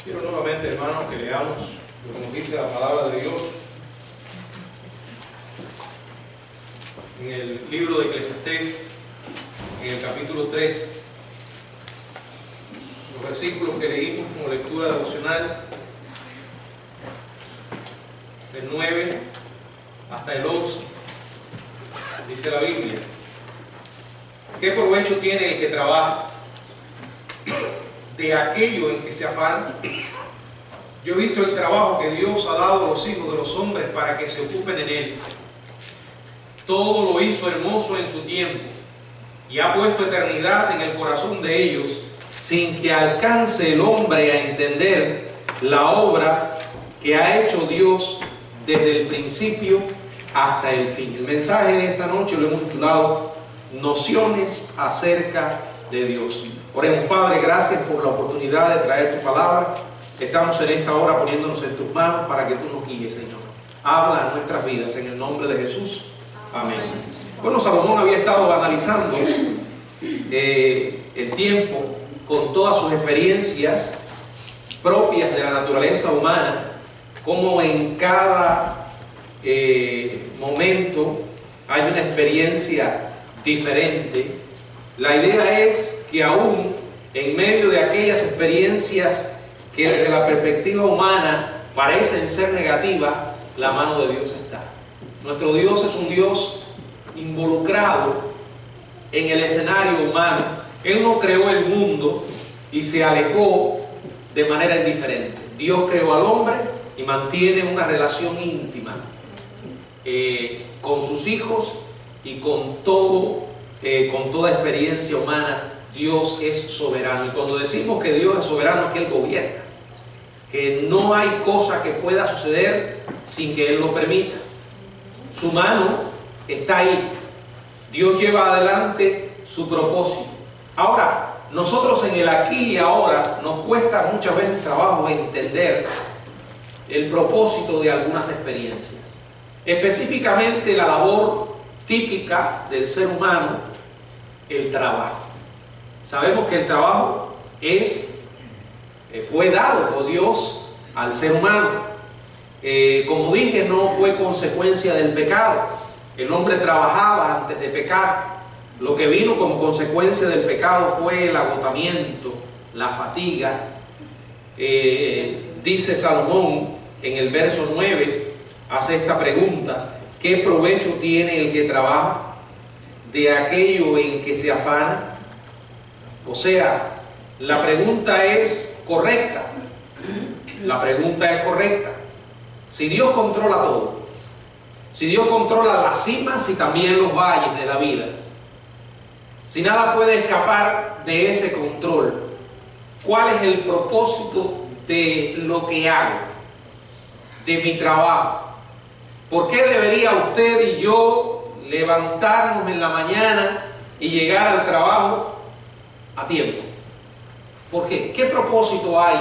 Quiero nuevamente, hermanos, que leamos lo que nos dice la palabra de Dios en el libro de Eclesiastés, en el capítulo 3, los versículos que leímos como lectura devocional, del 9 hasta el 11. Dice la Biblia: ¿qué provecho tiene el que trabaja de aquello en que se afana? Yo he visto el trabajo que Dios ha dado a los hijos de los hombres para que se ocupen en él. Todo lo hizo hermoso en su tiempo y ha puesto eternidad en el corazón de ellos, sin que alcance el hombre a entender la obra que ha hecho Dios desde el principio hasta el fin. El mensaje de esta noche lo hemos titulado Nociones acerca de Dios. Oremos. Padre, gracias por la oportunidad de traer tu palabra. Estamos en esta hora poniéndonos en tus manos para que tú nos guíes, Señor. Habla en nuestras vidas, en el nombre de Jesús. Amén. Bueno, Salomón había estado analizando el tiempo con todas sus experiencias propias de la naturaleza humana, como en cada momento hay una experiencia diferente. La idea es que aún en medio de aquellas experiencias que desde la perspectiva humana parecen ser negativas, la mano de Dios está. Nuestro Dios es un Dios involucrado en el escenario humano. Él no creó el mundo y se alejó de manera indiferente. Dios creó al hombre y mantiene una relación íntima con sus hijos y con toda experiencia humana. Dios es soberano, y cuando decimos que Dios es soberano es que Él gobierna, que no hay cosa que pueda suceder sin que Él lo permita. Su mano está ahí. Dios lleva adelante su propósito. Ahora, nosotros en el aquí y ahora nos cuesta muchas veces trabajo entender el propósito de algunas experiencias, específicamente la labor típica del ser humano, el trabajo. Sabemos que el trabajo fue dado por Dios al ser humano. Como dije, no fue consecuencia del pecado. El hombre trabajaba antes de pecar. Lo que vino como consecuencia del pecado fue el agotamiento, la fatiga. Dice Salomón en el verso 9, hace esta pregunta: ¿qué provecho tiene el que trabaja de aquello en que se afana? O sea, la pregunta es correcta. La pregunta es correcta. Si Dios controla todo, si Dios controla las cimas y también los valles de la vida, si nada puede escapar de ese control, ¿cuál es el propósito de lo que hago, de mi trabajo? ¿Por qué debería usted y yo levantarnos en la mañana y llegar al trabajo a tiempo? ¿Por qué? ¿Qué propósito hay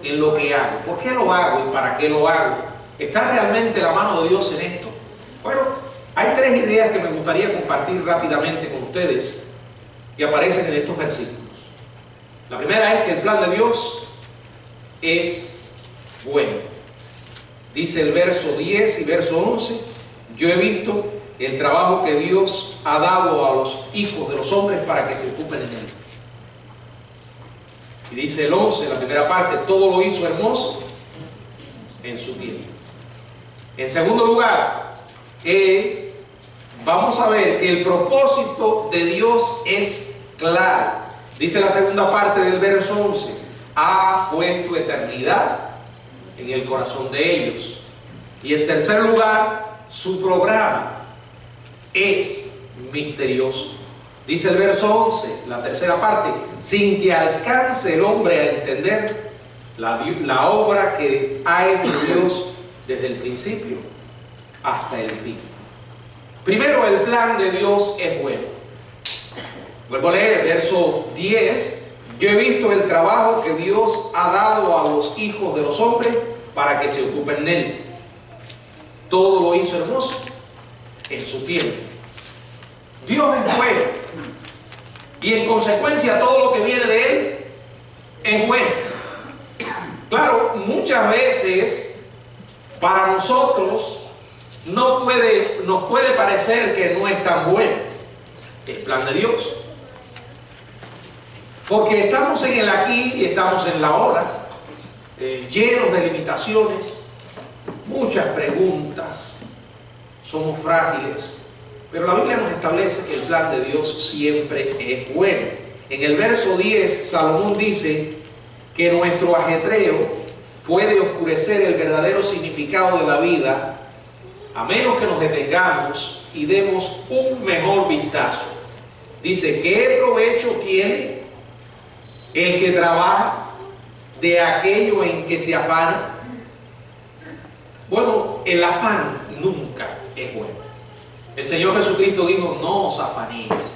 en lo que hago? ¿Por qué lo hago y para qué lo hago? ¿Está realmente la mano de Dios en esto? Bueno, hay tres ideas que me gustaría compartir rápidamente con ustedes que aparecen en estos versículos. La primera es que el plan de Dios es bueno. Dice el verso 10 y verso 11: yo he visto el trabajo que Dios ha dado a los hijos de los hombres para que se ocupen en él. Y dice el 11, la primera parte: todo lo hizo hermoso en su tiempo. En segundo lugar, vamos a ver que el propósito de Dios es claro. Dice la segunda parte del verso 11: ha puesto eternidad en el corazón de ellos. Y en tercer lugar, su programa es misterioso. Dice el verso 11, la tercera parte: sin que alcance el hombre a entender la obra que ha hecho Dios desde el principio hasta el fin. Primero, el plan de Dios es bueno. Vuelvo a leer, verso 10: yo he visto el trabajo que Dios ha dado a los hijos de los hombres para que se ocupen en él. Todo lo hizo hermoso en su tiempo. Dios es bueno, y en consecuencia todo lo que viene de Él es bueno. muchas veces para nosotros nos puede parecer que no es tan bueno el plan de Dios. Porque estamos en el aquí y estamos en la ahora, llenos de limitaciones, muchas preguntas, somos frágiles, pero la Biblia nos establece que el plan de Dios siempre es bueno. En el verso 10, Salomón dice que nuestro ajetreo puede oscurecer el verdadero significado de la vida, a menos que nos detengamos y demos un mejor vistazo. Dice, ¿qué provecho tiene el que trabaja de aquello en que se afana? Bueno, el afán nunca es bueno. El Señor Jesucristo dijo, no os afanéis.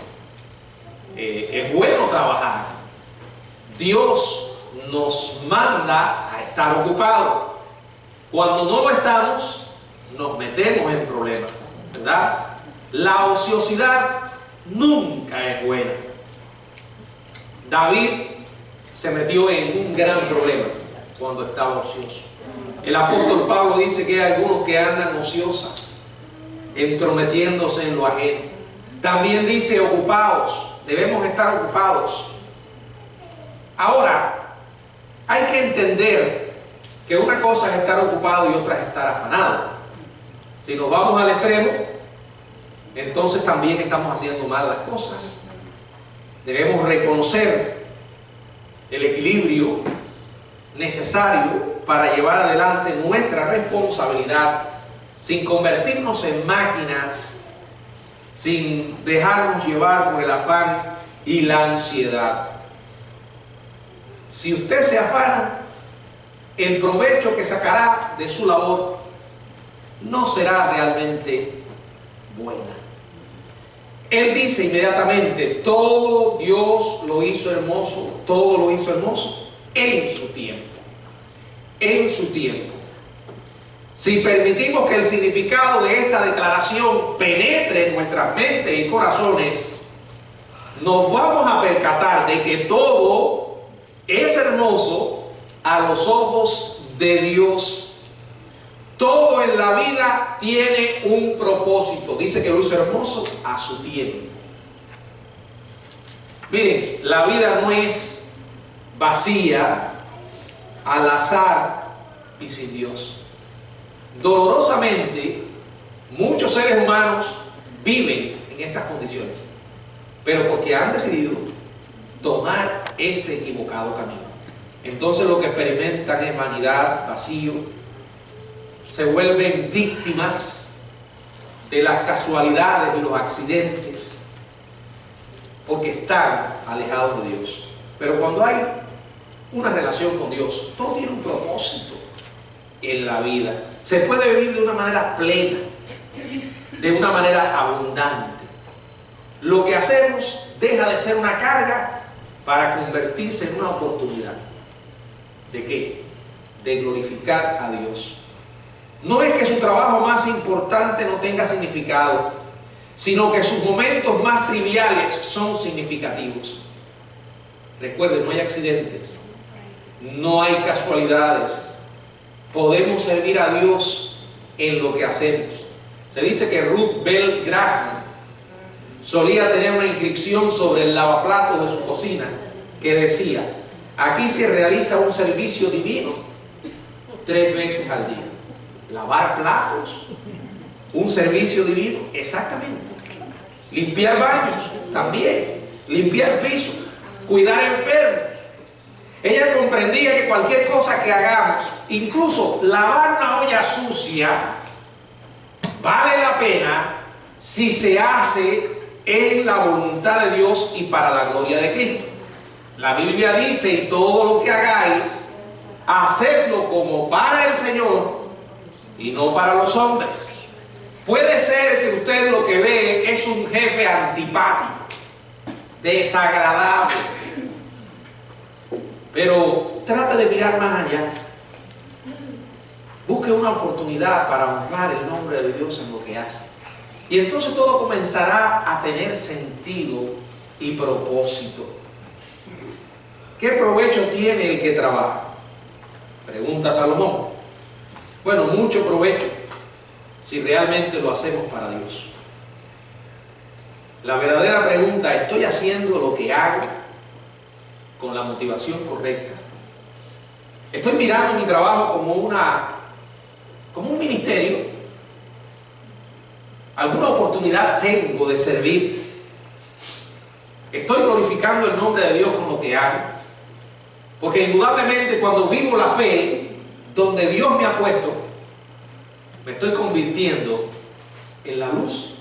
Es bueno trabajar. Dios nos manda a estar ocupados. Cuando no lo estamos, nos metemos en problemas, ¿verdad? La ociosidad nunca es buena. David se metió en un gran problema cuando estaba ocioso. El apóstol Pablo dice que hay algunos que andan ociosas, entrometiéndose en lo ajeno. También dice ocupados, debemos estar ocupados. Ahora, hay que entender que una cosa es estar ocupado y otra es estar afanado. Si nos vamos al extremo, entonces también estamos haciendo mal las cosas. Debemos reconocer el equilibrio necesario para llevar adelante nuestra responsabilidad sin convertirnos en máquinas, sin dejarnos llevar por el afán y la ansiedad. Si usted se afana, el provecho que sacará de su labor no será realmente buena. Él dice inmediatamente, todo Dios lo hizo hermoso, todo lo hizo hermoso en su tiempo. En su tiempo. Si permitimos que el significado de esta declaración penetre en nuestras mentes y corazones, nos vamos a percatar de que todo es hermoso a los ojos de Dios. Todo en la vida tiene un propósito. Dice que lo hizo hermoso a su tiempo. Miren, la vida no es vacía, al azar y sin Dios. Dolorosamente, muchos seres humanos viven en estas condiciones, pero porque han decidido tomar ese equivocado camino. Entonces lo que experimentan es vanidad, vacío, se vuelven víctimas de las casualidades y los accidentes porque están alejados de Dios. Pero cuando hay una relación con Dios, todo tiene un propósito en la vida. Se puede vivir de una manera plena, de una manera abundante. Lo que hacemos deja de ser una carga para convertirse en una oportunidad. ¿De qué? De glorificar a Dios. No es que su trabajo más importante no tenga significado, sino que sus momentos más triviales son significativos. Recuerden, no hay accidentes, no hay casualidades. Podemos servir a Dios en lo que hacemos. Se dice que Ruth Bell Graham solía tener una inscripción sobre el lavaplatos de su cocina que decía: aquí se realiza un servicio divino 3 veces al día. Lavar platos, un servicio divino, exactamente. Limpiar baños, también. Limpiar pisos, cuidar enfermos. Ella comprendía que cualquier cosa que hagamos, incluso lavar una olla sucia, vale la pena si se hace en la voluntad de Dios y para la gloria de Cristo. La Biblia dice: y todo lo que hagáis, hacedlo como para el Señor y no para los hombres. Puede ser que usted lo que ve es un jefe antipático, desagradable, pero trate de mirar más allá. Busque una oportunidad para honrar el nombre de Dios en lo que hace. Y entonces todo comenzará a tener sentido y propósito. ¿Qué provecho tiene el que trabaja? Pregunta Salomón. Bueno, mucho provecho si realmente lo hacemos para Dios. La verdadera pregunta, ¿estoy haciendo lo que hago con la motivación correcta? ¿Estoy mirando mi trabajo como un ministerio? ¿Alguna oportunidad tengo de servir? ¿Estoy glorificando el nombre de Dios con lo que hago? Porque indudablemente cuando vivo la fe donde Dios me ha puesto, me estoy convirtiendo en la luz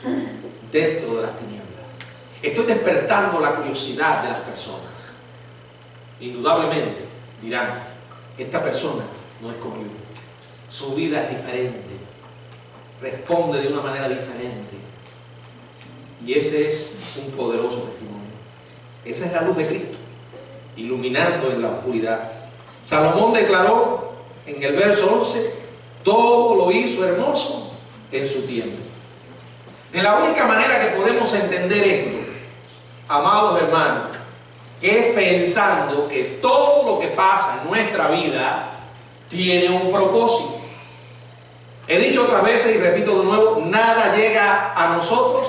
dentro de las tinieblas. Estoy despertando la curiosidad de las personas. Indudablemente dirán, esta persona no es como yo. Su vida es diferente. Responde de una manera diferente. Y ese es un poderoso testimonio. Esa es la luz de Cristo, iluminando en la oscuridad. Salomón declaró en el verso 11, todo lo hizo hermoso en su tiempo. De la única manera que podemos entender esto, amados hermanos, es pensando que todo lo que pasa en nuestra vida tiene un propósito. He dicho otras veces y repito de nuevo, nada llega a nosotros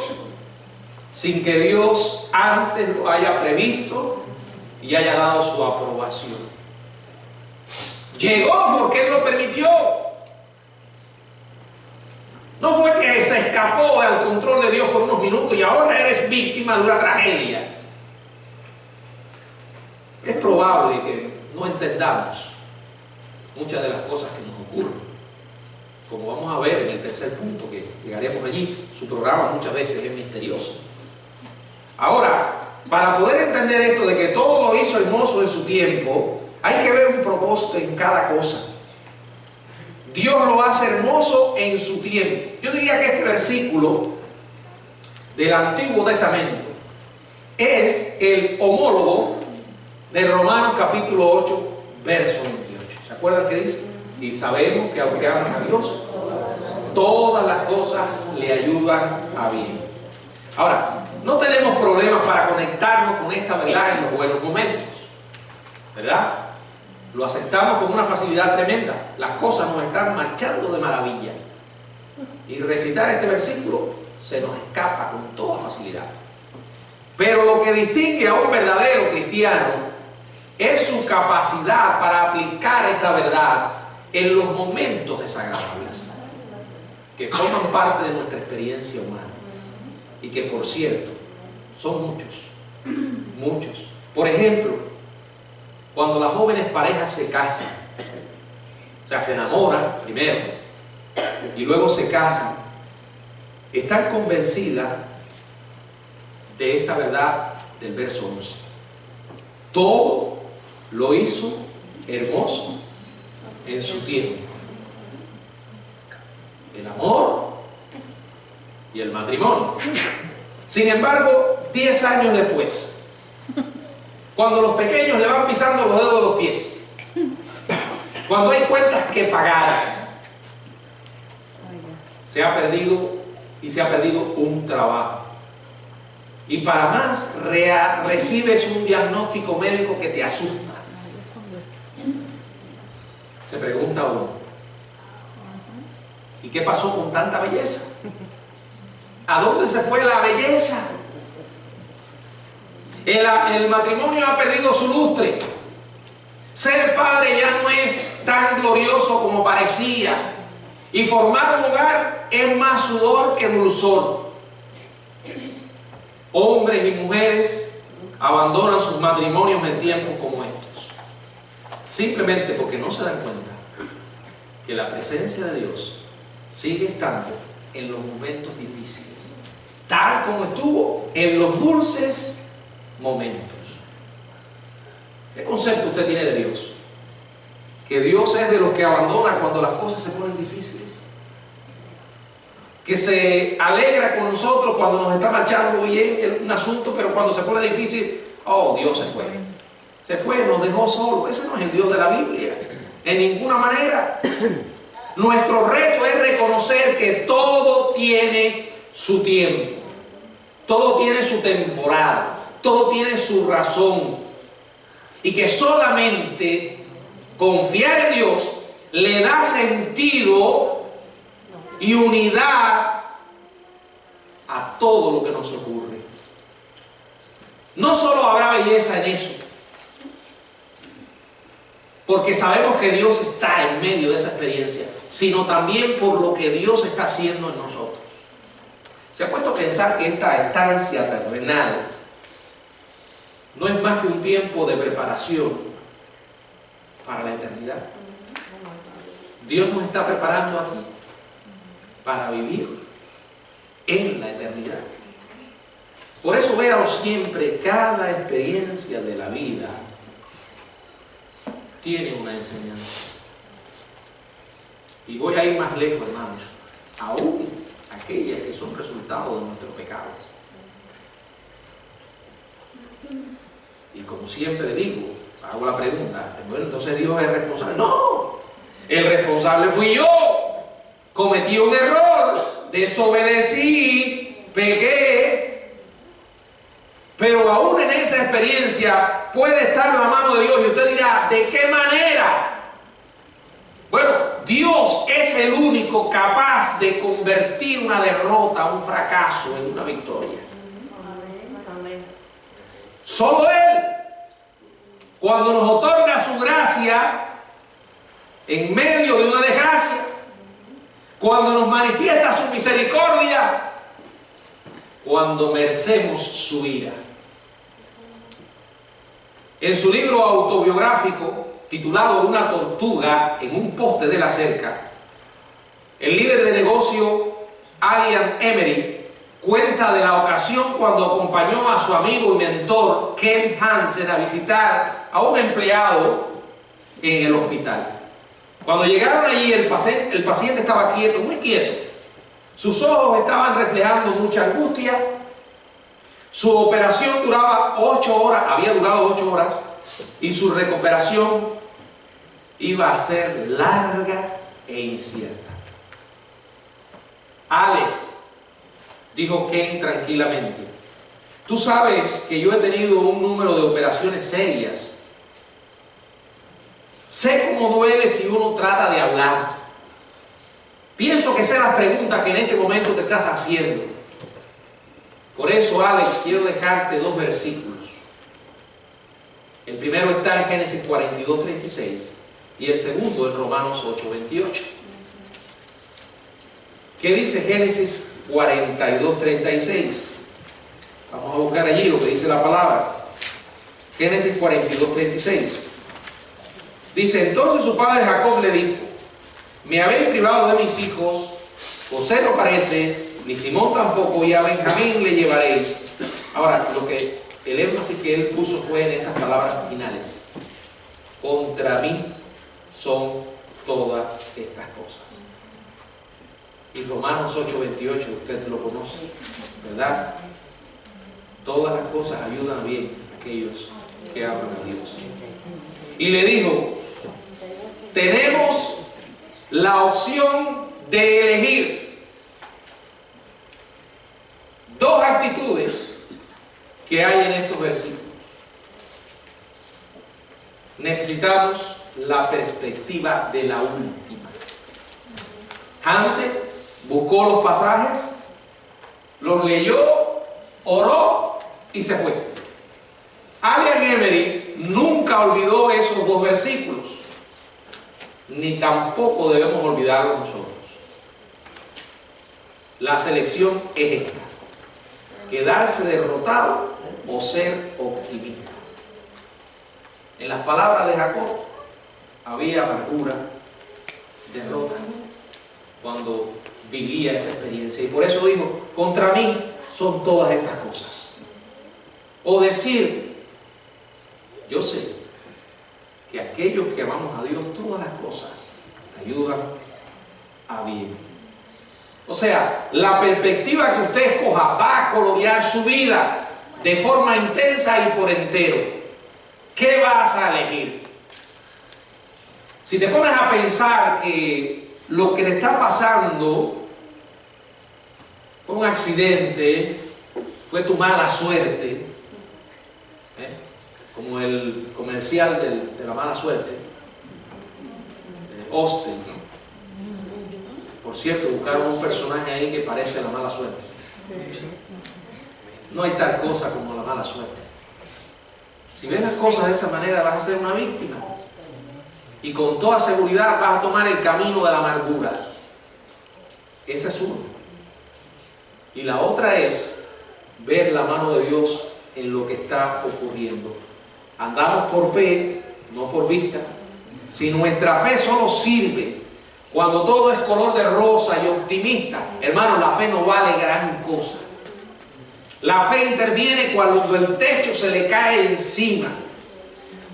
sin que Dios antes lo haya previsto y haya dado su aprobación. Llegó porque Él lo permitió. No fue que se escapó al control de Dios por unos minutos y ahora eres víctima de una tragedia. Es probable que no entendamos muchas de las cosas que nos ocurren. Como vamos a ver en el tercer punto, que llegaremos allí, su programa muchas veces es misterioso. Ahora, para poder entender esto de que todo lo hizo hermoso en su tiempo, hay que ver un propósito en cada cosa. Dios lo hace hermoso en su tiempo. Yo diría que este versículo del Antiguo Testamento es el homólogo de Romanos capítulo 8, verso 28. ¿Se acuerdan qué dice? Y sabemos que a los que aman a Dios, todas las cosas le ayudan a bien. Ahora, no tenemos problemas para conectarnos con esta verdad en los buenos momentos, ¿verdad? Lo aceptamos con una facilidad tremenda. Las cosas nos están marchando de maravilla. Y recitar este versículo se nos escapa con toda facilidad. Pero lo que distingue a un verdadero cristiano es su capacidad para aplicar esta verdad en los momentos desagradables que forman parte de nuestra experiencia humana y que, por cierto, son muchos. Por ejemplo, cuando las jóvenes parejas se casan, o sea, se enamoran primero y luego se casan, están convencidas de esta verdad del verso 11. Todo lo hizo hermoso en su tiempo. El amor y el matrimonio. Sin embargo, 10 años después, cuando los pequeños le van pisando los dedos de los pies, cuando hay cuentas que pagar, se ha perdido un trabajo. Y para más, recibes un diagnóstico médico que te asusta. Se pregunta uno, ¿y qué pasó con tanta belleza? ¿A dónde se fue la belleza? El matrimonio ha perdido su lustre. Ser padre ya no es tan glorioso como parecía. Y formar un hogar es más sudor que dulzor. Hombres y mujeres abandonan sus matrimonios en tiempos como estos, simplemente porque no se dan cuenta que la presencia de Dios sigue estando en los momentos difíciles, tal como estuvo en los dulces momentos. ¿Qué concepto usted tiene de Dios? Que Dios es de los que abandona cuando las cosas se ponen difíciles, que se alegra con nosotros cuando nos está marchando bien un asunto, pero cuando se pone difícil, oh, Dios se fue, nos dejó solo. Ese no es el Dios de la Biblia, en ninguna manera. Nuestro reto es reconocer que todo tiene su tiempo, todo tiene su temporada, todo tiene su razón, y que solamente Confiar en Dios le da sentido y unidad a todo lo que nos ocurre. No solo habrá belleza en eso, porque sabemos que Dios está en medio de esa experiencia, sino también por lo que Dios está haciendo en nosotros. ¿Se ha puesto a pensar que esta estancia terrenal no es más que un tiempo de preparación para la eternidad? Dios nos está preparando aquí para vivir en la eternidad. Por eso véalo siempre, cada experiencia de la vida tiene una enseñanza. Y voy a ir más lejos, hermanos, aún aquellas que son resultado de nuestros pecados. Y como siempre digo, hago la pregunta, bueno, entonces Dios es responsable. ¡No! El responsable fui yo. Cometí un error, desobedecí, pequé. Pero aún en esa experiencia puede estar la mano de Dios. Y usted dirá, ¿de qué manera? Bueno, Dios es el único capaz de convertir una derrota, un fracaso, en una victoria. Solo Él. Cuando nos otorga su gracia en medio de una desgracia, cuando nos manifiesta su misericordia, cuando merecemos su ira. En su libro autobiográfico titulado Una tortuga en un poste de la cerca, el líder de negocio Alian Emery cuenta de la ocasión cuando acompañó a su amigo y mentor Ken Hansen a visitar a un empleado en el hospital. Cuando llegaron allí, el paciente estaba quieto, muy quieto. Sus ojos estaban reflejando mucha angustia. Su operación duraba 8 horas, había durado 8 horas, y su recuperación iba a ser larga e incierta. Alex, dijo Ken tranquilamente, tú sabes que yo he tenido un número de operaciones serias. Sé cómo duele si uno trata de hablar. Pienso que sé las preguntas que en este momento te estás haciendo. Por eso, Alex, quiero dejarte 2 versículos. El primero está en Génesis 42:36 y el segundo en Romanos 8:28. ¿Qué dice Génesis 42:36? Vamos a buscar allí lo que dice la palabra. Génesis 42:36. Dice, entonces su padre Jacob le dijo, me habéis privado de mis hijos, José no parece, ni Simón tampoco, y a Benjamín le llevaréis. Ahora, el énfasis que él puso fue en estas palabras finales. Contra mí son todas estas cosas. Y Romanos 8:28, usted lo conoce, ¿verdad? Todas las cosas ayudan bien a aquellos que aman a Dios. Y le dijo, tenemos la opción de elegir 2 actitudes que hay en estos versículos. Necesitamos la perspectiva de la última. Hansen buscó los pasajes, los leyó, oró y se fue. Alian Emery nunca olvidó esos 2 versículos, ni tampoco debemos olvidarlos nosotros. La selección es esta: quedarse derrotado o ser optimista. En las palabras de Jacob había amargura, derrota, cuando vivía esa experiencia, y por eso dijo, contra mí son todas estas cosas. O decir, yo sé que aquellos que amamos a Dios, todas las cosas ayudan a bien. O sea, la perspectiva que usted escoja va a colorear su vida de forma intensa y por entero. ¿Qué vas a elegir? Si te pones a pensar que lo que te está pasando fue un accidente, fue tu mala suerte, como el comercial de la mala suerte, Austin. Por cierto, buscaron un personaje ahí que parece la mala suerte. No hay tal cosa como la mala suerte. Si ves las cosas de esa manera, vas a ser una víctima. Y con toda seguridad vas a tomar el camino de la amargura. Esa es una. Y la otra es ver la mano de Dios en lo que está ocurriendo. Andamos por fe, no por vista. Si nuestra fe solo sirve cuando todo es color de rosa y optimista, hermano, la fe no vale gran cosa. La fe interviene cuando el techo se le cae encima.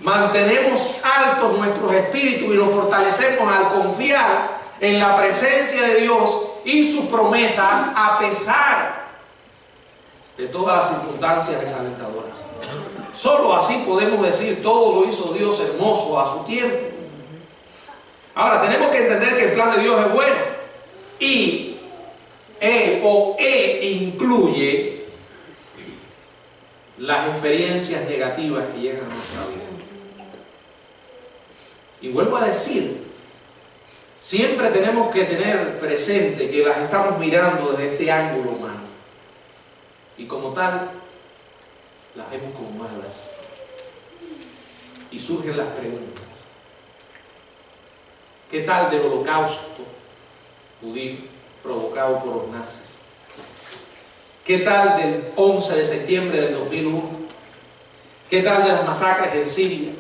Mantenemos altos nuestros espíritus y los fortalecemos al confiar en la presencia de Dios y sus promesas a pesar de todas las circunstancias desalentadoras. Solo así podemos decir: todo lo hizo Dios hermoso a su tiempo. Ahora, tenemos que entender que el plan de Dios es bueno y incluye las experiencias negativas que llegan a nuestra vida. Y vuelvo a decir, siempre tenemos que tener presente que las estamos mirando desde este ángulo humano. Y como tal, las vemos como malas. Y surgen las preguntas. ¿Qué tal del holocausto judío provocado por los nazis? ¿Qué tal del 11 de septiembre del 2001? ¿Qué tal de las masacres en Siria?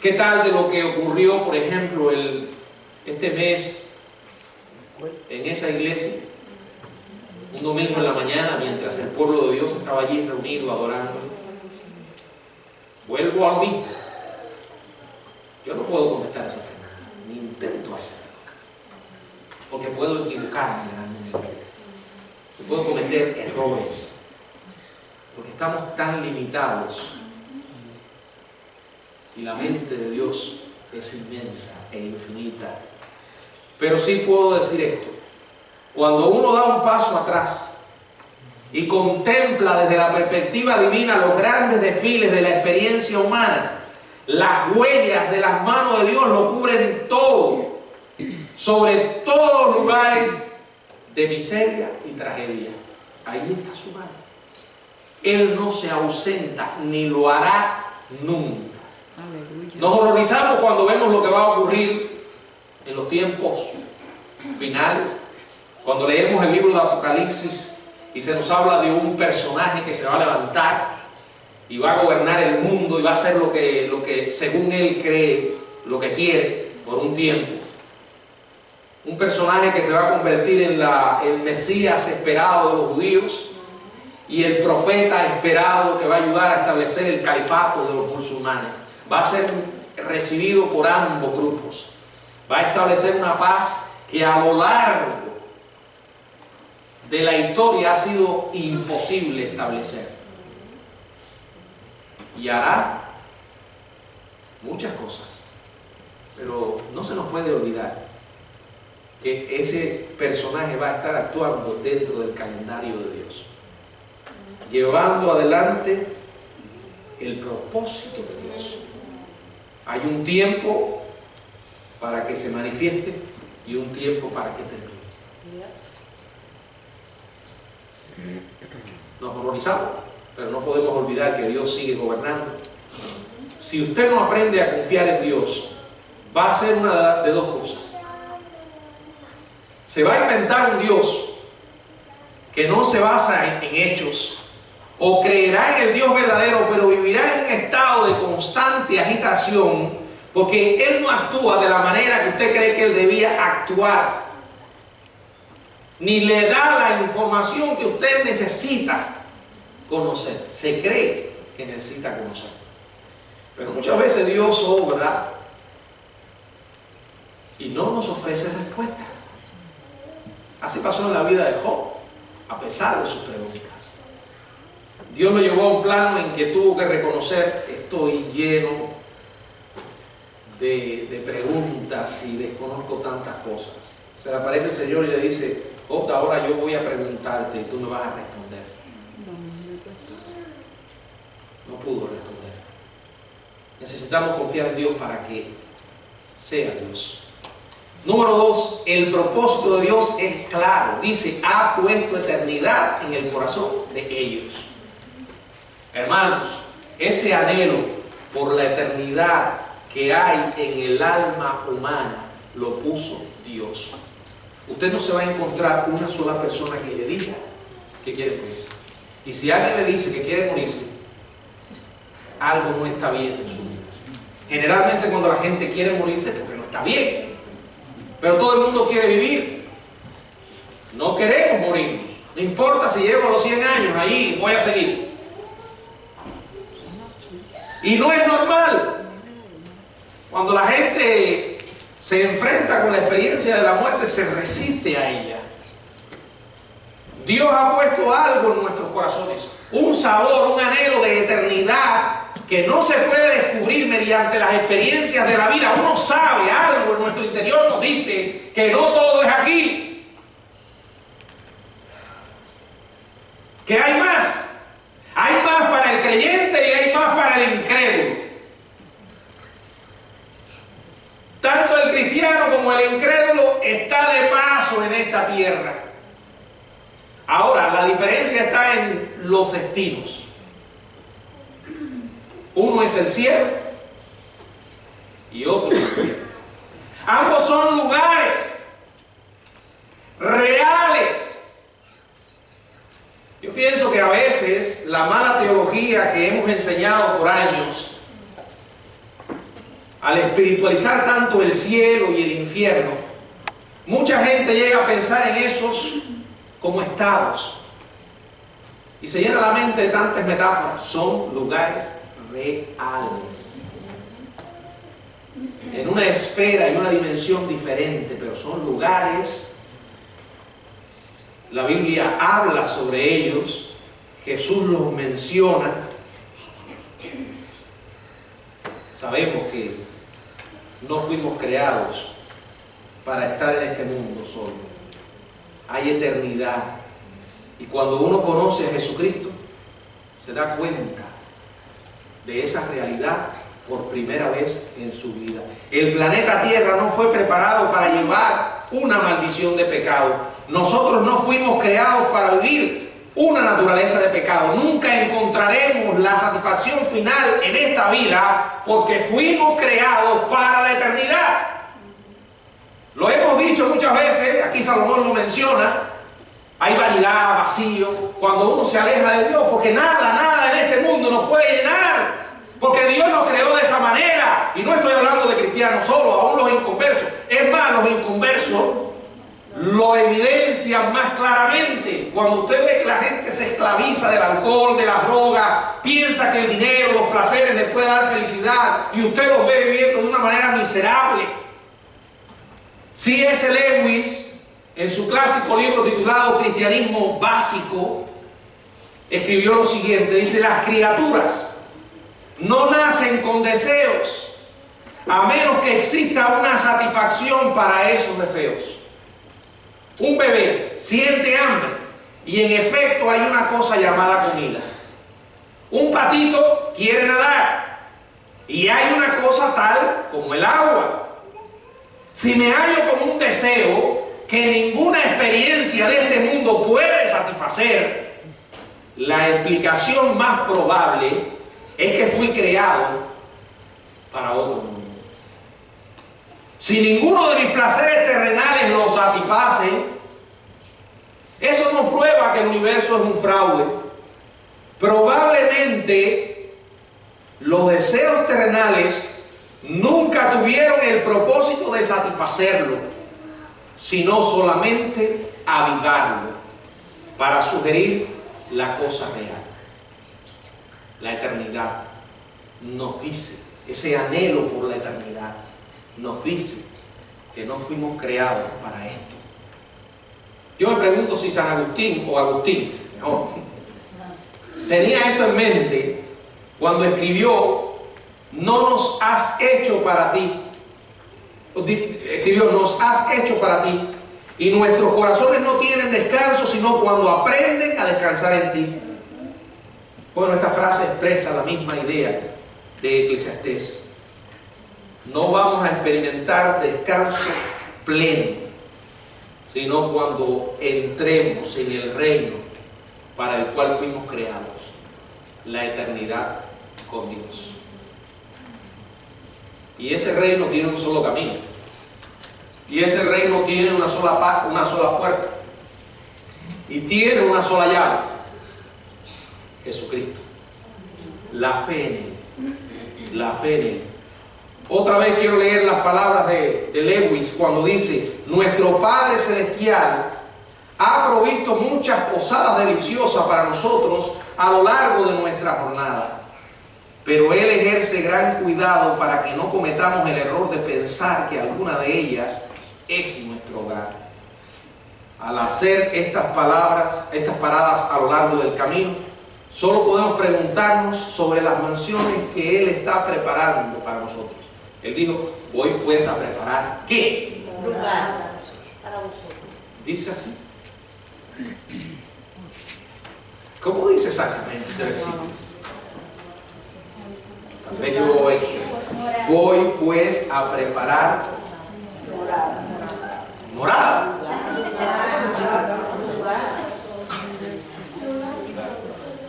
¿Qué tal de lo que ocurrió, por ejemplo, este mes en esa iglesia? Un domingo en la mañana, mientras el pueblo de Dios estaba allí reunido adorando. Vuelvo a lo mismo. Yo no puedo contestar esa pregunta, ni intento hacerlo, porque puedo equivocarme realmente. Yo puedo cometer errores, porque estamos tan limitados. Y la mente de Dios es inmensa e infinita. Pero sí puedo decir esto: cuando uno da un paso atrás y contempla desde la perspectiva divina los grandes desfiles de la experiencia humana, las huellas de las manos de Dios lo cubren todo, sobre todos los lugares de miseria y tragedia. Ahí está su mano. Él no se ausenta ni lo hará nunca. Nos horrorizamos cuando vemos lo que va a ocurrir en los tiempos finales, cuando leemos el libro de Apocalipsis y se nos habla de un personaje que se va a levantar y va a gobernar el mundo y va a hacer lo que según él cree, lo que quiere por un tiempo. Un personaje que se va a convertir en el Mesías esperado de los judíos y el profeta esperado que va a ayudar a establecer el califato de los musulmanes. Va a ser recibido por ambos grupos. Va a establecer una paz que a lo largo de la historia ha sido imposible establecer. Y hará muchas cosas. Pero no se nos puede olvidar que ese personaje va a estar actuando dentro del calendario de Dios, llevando adelante el propósito de Dios. Hay un tiempo para que se manifieste y un tiempo para que termine. Nos horrorizamos, pero no podemos olvidar que Dios sigue gobernando. Si usted no aprende a confiar en Dios, va a ser una de dos cosas. Se va a inventar un Dios que no se basa en hechos, o creerá en el Dios verdadero, pero vivirá en un estado de constante agitación, porque Él no actúa de la manera que usted cree que Él debía actuar, ni le da la información que usted necesita conocer. Se cree que necesita conocer, pero muchas veces Dios obra y no nos ofrece respuesta. Así pasó en la vida de Job, a pesar de sus preguntas. Dios lo llevó a un plano en que tuvo que reconocer: estoy lleno de preguntas y desconozco tantas cosas. Se le aparece el Señor y le dice: Job, ahora yo voy a preguntarte y tú me vas a responder. No pudo responder. Necesitamos confiar en Dios para que sea Dios. Número 2, el propósito de Dios es claro. Dice, ha puesto eternidad en el corazón de ellos. Hermanos, ese anhelo por la eternidad que hay en el alma humana lo puso Dios. Usted no se va a encontrar una sola persona que le diga que quiere morirse. Y si alguien le dice que quiere morirse, algo no está bien en su vida. Generalmente cuando la gente quiere morirse es porque no está bien. Pero todo el mundo quiere vivir. No queremos morirnos. No importa si llego a los 100 años, ahí voy a seguir. Y no es normal. Cuando la gente se enfrenta con la experiencia de la muerte, se resiste a ella. Dios ha puesto algo en nuestros corazones. Un sabor, un anhelo de eternidad que no se puede descubrir mediante las experiencias de la vida. Uno sabe algo en nuestro interior, nos dice que no todo es aquí, que hay más para el creyente y hay más para el incrédulo. Tanto el cristiano como el incrédulo está de paso en esta tierra. Ahora, la diferencia está en los destinos. Uno es el cielo y otro es el infierno. Ambos son lugares reales. Yo pienso que a veces la mala teología que hemos enseñado por años, al espiritualizar tanto el cielo y el infierno, mucha gente llega a pensar en esos como estados y se llena la mente de tantas metáforas. Son lugares reales, en una esfera y una dimensión diferente, pero son lugares. La Biblia habla sobre ellos, Jesús los menciona. Sabemos que no fuimos creados para estar en este mundo solo. Hay eternidad, y cuando uno conoce a Jesucristo se da cuenta de esa realidad por primera vez en su vida. El planeta Tierra no fue preparado para llevar una maldición de pecado. Nosotros no fuimos creados para vivir una naturaleza de pecado. Nunca encontraremos la satisfacción final en esta vida porque fuimos creados para la eternidad. Lo hemos dicho muchas veces, aquí Salomón lo menciona. Hay vanidad, vacío, cuando uno se aleja de Dios, porque nada en este mundo nos puede llenar, porque Dios nos creó de esa manera. Y no estoy hablando de cristianos solo, aún los inconversos. Es más, los inconversos lo evidencian más claramente. Cuando usted ve que la gente se esclaviza del alcohol, de la droga, piensa que el dinero, los placeres les puede dar felicidad, y usted los ve viviendo de una manera miserable. C.S. Lewis, en su clásico libro titulado Cristianismo Básico, escribió lo siguiente, dice: las criaturas no nacen con deseos, a menos que exista una satisfacción para esos deseos. Un bebé siente hambre y en efecto hay una cosa llamada comida. Un patito quiere nadar y hay una cosa tal como el agua. Si me hallo con un deseo que ninguna experiencia de este mundo puede satisfacer, la explicación más probable es que fui creado para otro mundo. Si ninguno de mis placeres terrenales lo satisface, eso no prueba que el universo es un fraude. Probablemente los deseos terrenales nunca tuvieron el propósito de satisfacerlo, sino solamente avivarlo para sugerir la cosa real. La eternidad nos dice, ese anhelo por la eternidad nos dice que no fuimos creados para esto. Yo me pregunto si San Agustín, o Agustín, mejor, tenía esto en mente cuando escribió: no nos has hecho para ti. Escribió: nos has hecho para ti, y nuestros corazones no tienen descanso sino cuando aprenden a descansar en ti. Bueno, esta frase expresa la misma idea de Eclesiastés. no vamos a experimentar descanso pleno, sino cuando entremos en el reino para el cual fuimos creados, la eternidad con Dios. Y ese reino tiene un solo camino, y ese reino tiene una sola puerta, y tiene una sola llave: Jesucristo. La fe en Él, la fe en Él. Otra vez quiero leer las palabras de Lewis cuando dice: nuestro Padre Celestial ha provisto muchas posadas deliciosas para nosotros a lo largo de nuestra jornada, pero Él ejerce gran cuidado para que no cometamos el error de pensar que alguna de ellas es nuestro hogar. Al hacer estas paradas a lo largo del camino, solo podemos preguntarnos sobre las mansiones que Él está preparando para nosotros. Él dijo: voy pues a preparar ¿qué? Lugar para vosotros. Dice así. ¿Cómo dice exactamente ese versículo? Tal vez yo voy pues a preparar morada.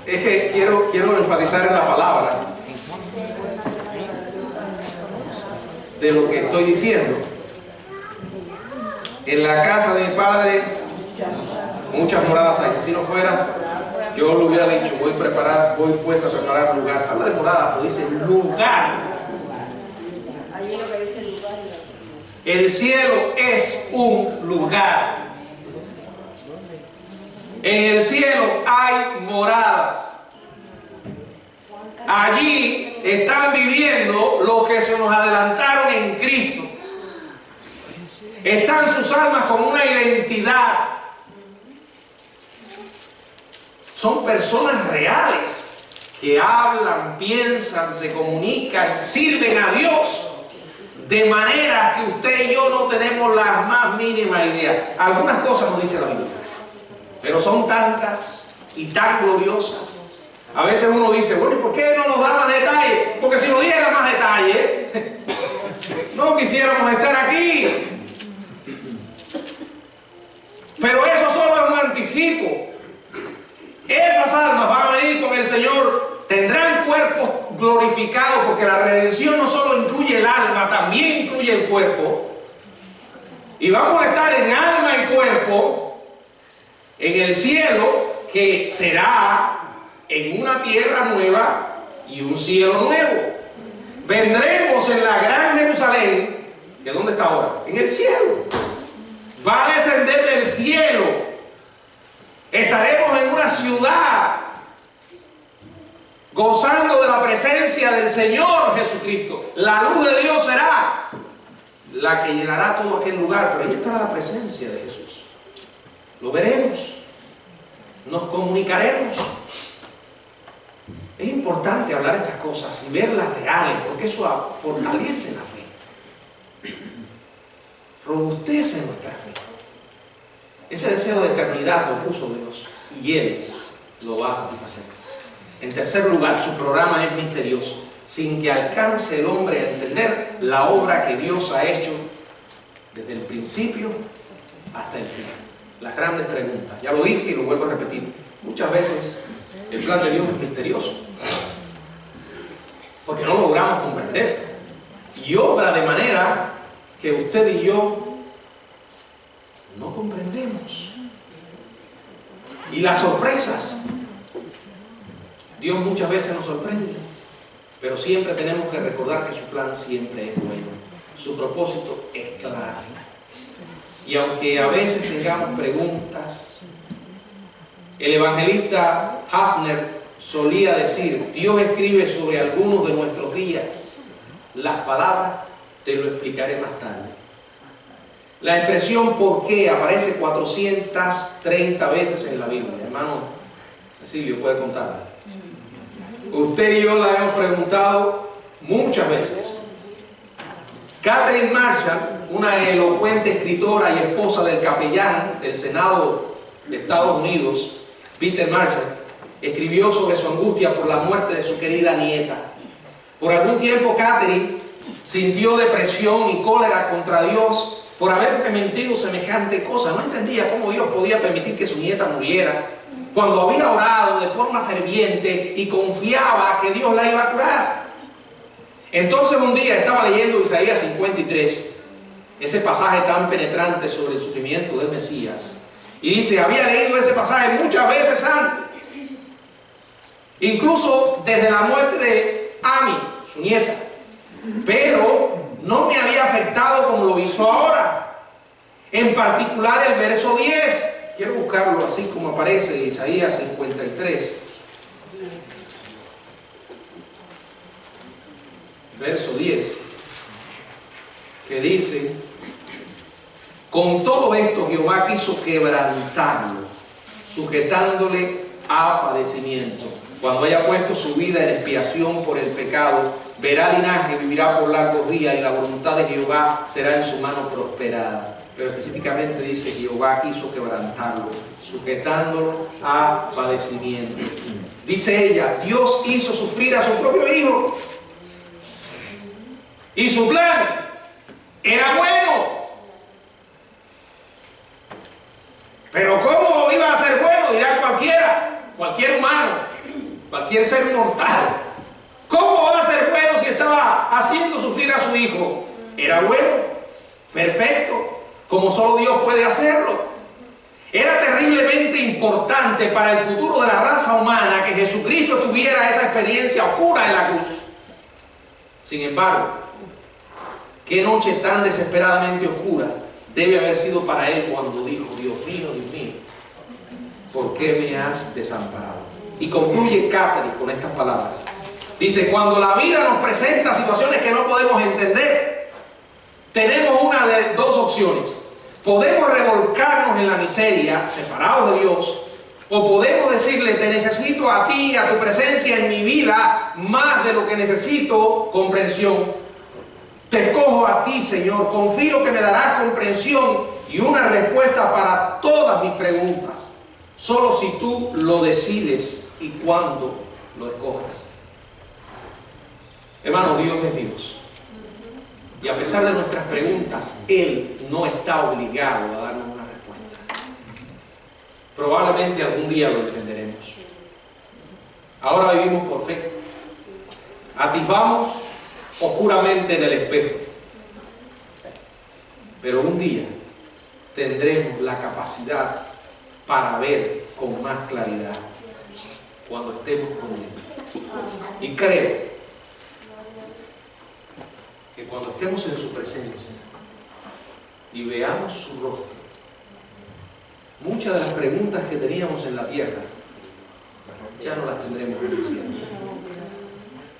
Es que quiero enfatizar en la palabra de lo que estoy diciendo. En la casa de mi Padre muchas moradas hay. Si así no fuera, yo lo hubiera dicho: voy pues a preparar lugar. Habla de morada, pero dice lugar. El cielo es un lugar. En el cielo hay moradas. Allí están viviendo los que se nos adelantaron en Cristo. Están sus almas con una identidad. Son personas reales que hablan, piensan, se comunican, sirven a Dios de manera que usted y yo no tenemos la más mínima idea. Algunas cosas nos dice la Biblia, pero son tantas y tan gloriosas. A veces uno dice: bueno, ¿y por qué no nos da más detalles? Porque si nos diera más detalles, no quisiéramos estar aquí. Pero eso solo es un anticipo. Esas almas van a venir con el Señor, tendrán cuerpos glorificados, porque la redención no solo incluye el alma, también incluye el cuerpo. Y vamos a estar en alma y cuerpo en el cielo, que será en una tierra nueva y un cielo nuevo. Vendremos en la gran Jerusalén, que ¿dónde está ahora? En el cielo. Va a descender del cielo. Estaremos en una ciudad gozando de la presencia del Señor Jesucristo. La luz de Dios será la que llenará todo aquel lugar, pero ahí estará la presencia de Jesús. Lo veremos, nos comunicaremos. Es importante hablar de estas cosas y verlas reales, porque eso fortalece la fe, robustece nuestra fe. Ese deseo de eternidad lo puso Dios y Él lo va a satisfacer. En tercer lugar, su programa es misterioso, sin que alcance el hombre a entender la obra que Dios ha hecho desde el principio hasta el fin. Las grandes preguntas, ya lo dije y lo vuelvo a repetir, muchas veces el plan de Dios es misterioso, porque no logramos comprender, y obra de manera que usted y yo no comprendemos. Y las sorpresas, Dios muchas veces nos sorprende, pero siempre tenemos que recordar que su plan siempre es bueno, su propósito es claro. Y aunque a veces tengamos preguntas, el evangelista Hafner solía decir: Dios escribe sobre algunos de nuestros días, las palabras te lo explicaré más tarde. La expresión ¿por qué? Aparece 430 veces en la Biblia. Hermano Cecilio puede contarla. Usted y yo la hemos preguntado muchas veces. Catherine Marshall, una elocuente escritora y esposa del capellán del Senado de Estados Unidos, Peter Marshall, escribió sobre su angustia por la muerte de su querida nieta. Por algún tiempo Catherine sintió depresión y cólera contra Dios por haber permitido semejante cosa. No entendía cómo Dios podía permitir que su nieta muriera cuando había orado de forma ferviente y confiaba que Dios la iba a curar. Entonces un día estaba leyendo Isaías 53, ese pasaje tan penetrante sobre el sufrimiento del Mesías, y dice, había leído ese pasaje muchas veces antes, incluso desde la muerte de Ami, su nieta, pero no me había afectado como lo hizo ahora. En particular el verso 10, quiero buscarlo así como aparece en Isaías 53. Verso 10, que dice, con todo esto Jehová quiso quebrantarlo, sujetándole a padecimiento. Cuando haya puesto su vida en expiación por el pecado, verá linaje, vivirá por largos días, y la voluntad de Jehová será en su mano prosperada. Pero específicamente dice, Jehová quiso quebrantarlo, sujetándolo a padecimiento. Dice ella, Dios hizo sufrir a su propio hijo, y su plan era bueno. Pero ¿cómo iba a ser bueno? Dirá cualquier humano, cualquier ser mortal. ¿Cómo va a ser bueno si estaba haciendo sufrir a su hijo? Era bueno, perfecto, como solo Dios puede hacerlo. Era terriblemente importante para el futuro de la raza humana que Jesucristo tuviera esa experiencia oscura en la cruz. Sin embargo, qué noche tan desesperadamente oscura debe haber sido para él cuando dijo, Dios mío, ¿por qué me has desamparado? Y concluye Catherine con estas palabras. Dice, cuando la vida nos presenta situaciones que no podemos entender, tenemos una de dos opciones. Podemos revolcarnos en la miseria, separados de Dios, o podemos decirle, te necesito a ti, a tu presencia en mi vida, más de lo que necesito comprensión. Te escojo a ti, Señor, confío que me darás comprensión y una respuesta para todas mis preguntas, solo si tú lo decides y cuando lo escojas. Hermano, Dios es Dios. Y a pesar de nuestras preguntas, Él no está obligado a darnos una respuesta. Probablemente algún día lo entenderemos. Ahora vivimos por fe. Atisbamos oscuramente en el espejo. Pero un día tendremos la capacidad para ver con más claridad cuando estemos con Él. Y creo que cuando estemos en su presencia y veamos su rostro, muchas de las preguntas que teníamos en la tierra ya no las tendremos en el cielo,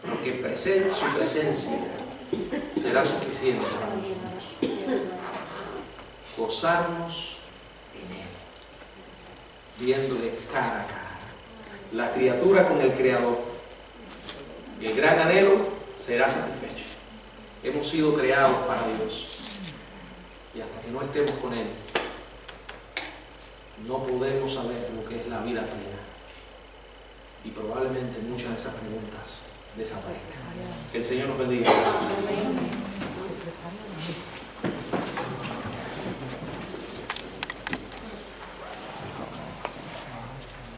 porque su presencia será suficiente para nosotros. Gozarnos en Él, viéndole cara a cara, la criatura con el Creador. Y el gran anhelo será satisfecho. Hemos sido creados para Dios, y hasta que no estemos con Él, no podremos saber lo que es la vida plena, y probablemente muchas de esas preguntas desaparezcan. Que el Señor nos bendiga.